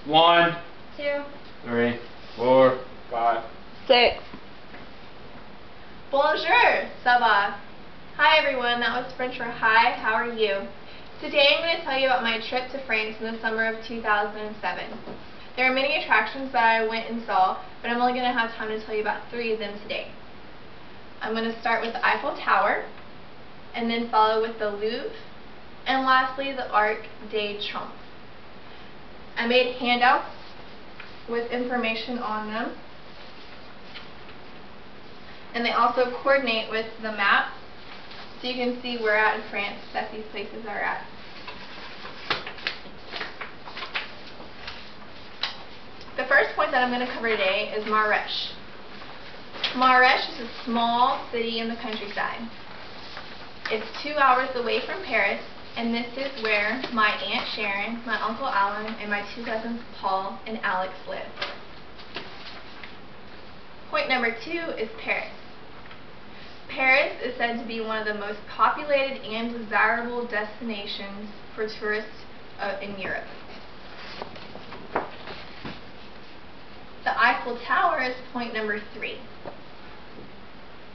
1, 2, 3, 4, 5, 6. Bonjour, ça va? Hi everyone, that was French for hi, how are you? Today I'm going to tell you about my trip to France in the summer of 2007. There are many attractions that I went and saw, but I'm only going to have time to tell you about 3 of them today. I'm going to start with the Eiffel Tower, and then follow with the Louvre, and lastly the Arc de Triomphe. I made handouts with information on them, and they also coordinate with the map, so you can see where at in France that these places are at. The first point that I'm going to cover today is Marrakech. Marrakech is a small city in the countryside. It's 2 hours away from Paris, and this is where my Aunt Sharon, my Uncle Alan, and my 2 cousins Paul and Alex live. Point number 2 is Paris. Paris is said to be one of the most populated and desirable destinations for tourists in Europe. The Eiffel Tower is point number 3.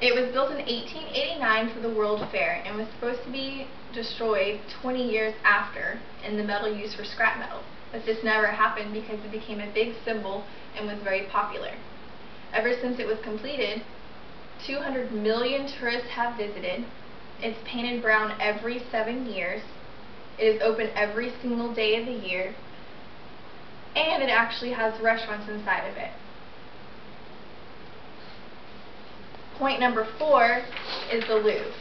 It was built in 1889 for the World Fair and was supposed to be destroyed 20 years after and the metal used for scrap metal. But this never happened because it became a big symbol and was very popular. Ever since it was completed, 200 million tourists have visited. It's painted brown every 7 years. It is open every single day of the year. And it actually has restaurants inside of it. Point number 4 is the Louvre.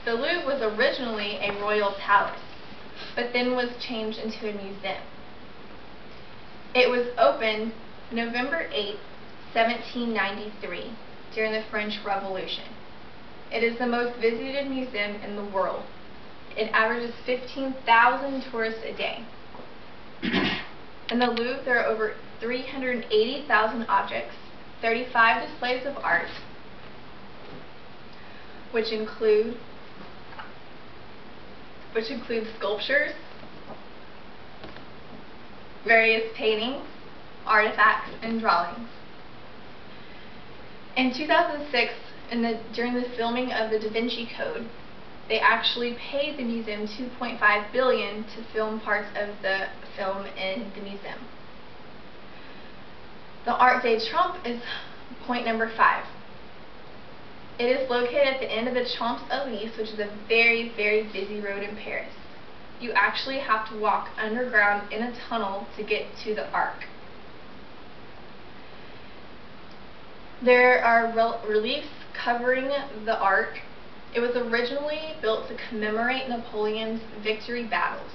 The Louvre was originally a royal palace, but then was changed into a museum. It was opened November 8, 1793, during the French Revolution. It is the most visited museum in the world. It averages 15,000 tourists a day. In the Louvre, there are over 380,000 objects, 35 displays of art, which include sculptures, various paintings, artifacts, and drawings. In 2006, during the filming of the Da Vinci Code, they actually paid the museum $2.5 billion to film parts of the film in the museum. The Arc de Triomphe is point number 5. It is located at the end of the Champs-Élysées, which is a very, very busy road in Paris. You actually have to walk underground in a tunnel to get to the Arc. There are reliefs covering the Arc. It was originally built to commemorate Napoleon's victory battles,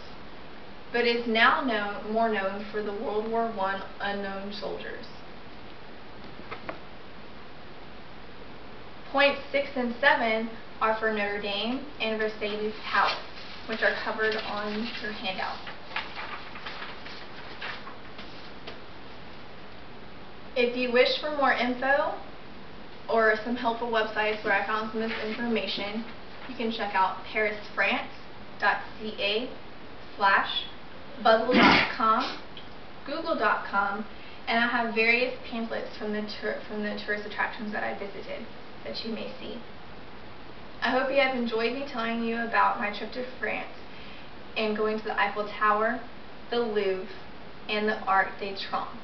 but is now more known for the World War I unknown soldiers. Points 6 and 7 are for Notre Dame and Versailles Palace, which are covered on your handout. If you wish for more info or some helpful websites where I found some of this information, you can check out parisfrance.ca/buzzle.com, google.com, and I have various pamphlets from the tourist attractions that I visited that you may see. I hope you have enjoyed me telling you about my trip to France and going to the Eiffel Tower, the Louvre, and the Arc de Triomphe.